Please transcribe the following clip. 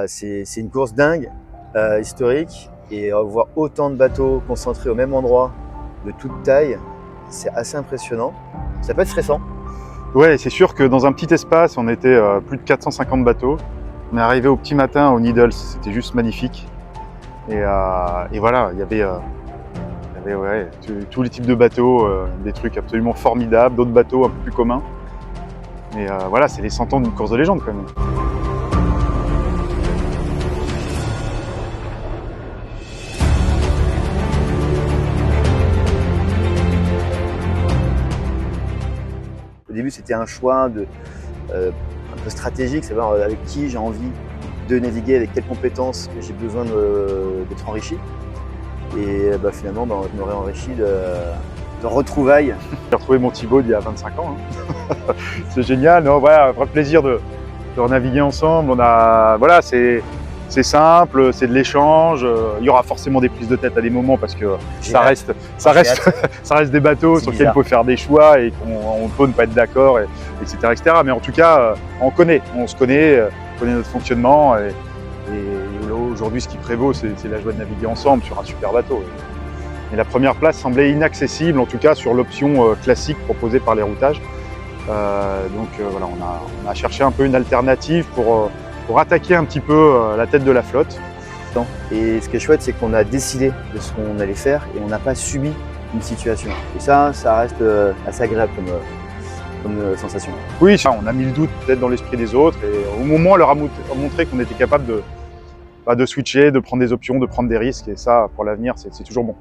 C'est une course dingue, historique, et voir autant de bateaux concentrés au même endroit, de toute taille, c'est assez impressionnant. Ça peut être stressant. Ouais, c'est sûr que dans un petit espace, on était plus de 450 bateaux. On est arrivé au petit matin au Needles, c'était juste magnifique. Et voilà, il y avait ouais, tous les types de bateaux, des trucs absolument formidables, d'autres bateaux un peu plus communs. Mais voilà, c'est les 100 ans d'une course de légende quand même. Au début, c'était un choix un peu stratégique, savoir avec qui j'ai envie de naviguer, avec quelles compétences j'ai besoin d'être enrichi. Et finalement, je me réenrichis de retrouvailles. J'ai retrouvé mon Thibaut d'il y a 25 ans. Hein. C'est génial, non, voilà, un vrai plaisir de renaviguer ensemble. Voilà, c'est simple, c'est de l'échange. Il y aura forcément des prises de tête à des moments parce que ça reste des bateaux sur lesquels il faut faire des choix et qu'on peut ne pas être d'accord, etc., etc. Mais en tout cas, on se connaît notre fonctionnement. Et aujourd'hui, ce qui prévaut, c'est la joie de naviguer ensemble sur un super bateau. Et la première place semblait inaccessible, en tout cas sur l'option classique proposée par les routages. Voilà, on a cherché un peu une alternative pour attaquer un petit peu la tête de la flotte. Et ce qui est chouette, c'est qu'on a décidé de ce qu'on allait faire et on n'a pas subi une situation. Et ça reste assez agréable comme sensation. Oui, on a mis le doute peut-être dans l'esprit des autres et au moment, on leur a montré qu'on était capable de switcher, de prendre des options, de prendre des risques, et ça, pour l'avenir, c'est toujours bon.